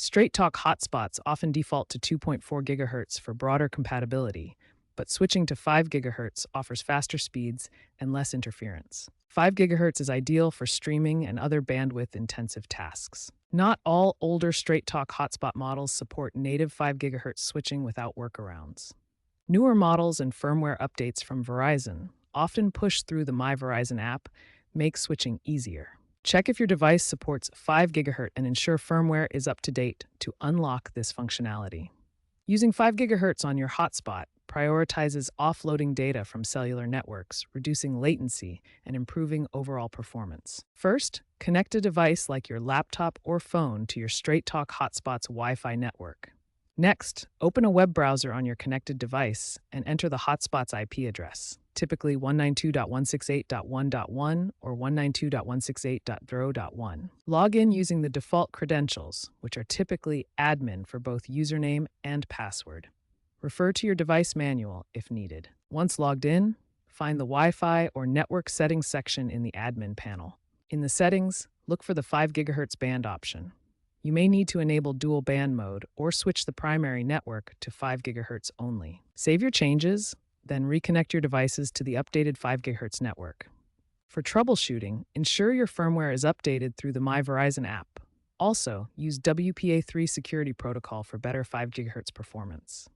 Straight talk hotspots often default to 2.4 GHz for broader compatibility, but switching to 5 GHz offers faster speeds and less interference. 5 GHz is ideal for streaming and other bandwidth intensive tasks. Not all older straight talk hotspot models support native 5 GHz switching without workarounds. Newer models and firmware updates from Verizon, often pushed through the My Verizon app, make switching easier. Check if your device supports 5 GHz and ensure firmware is up to date to unlock this functionality. Using 5 GHz on your hotspot prioritizes offloading data from cellular networks, reducing latency and improving overall performance. First, connect a device like your laptop or phone to your Straight Talk Hotspot's Wi-Fi network. Next, open a web browser on your connected device and enter the hotspot's IP address, typically 192.168.1.1 or 192.168.0.1. Log in using the default credentials, which are typically admin for both username and password. Refer to your device manual if needed. Once logged in, find the Wi-Fi or network settings section in the admin panel. In the settings, look for the 5 GHz band option. You may need to enable dual band mode or switch the primary network to 5 GHz only. Save your changes, then reconnect your devices to the updated 5 GHz network. For troubleshooting, ensure your firmware is updated through the My Verizon app. Also, use WPA3 security protocol for better 5 GHz performance.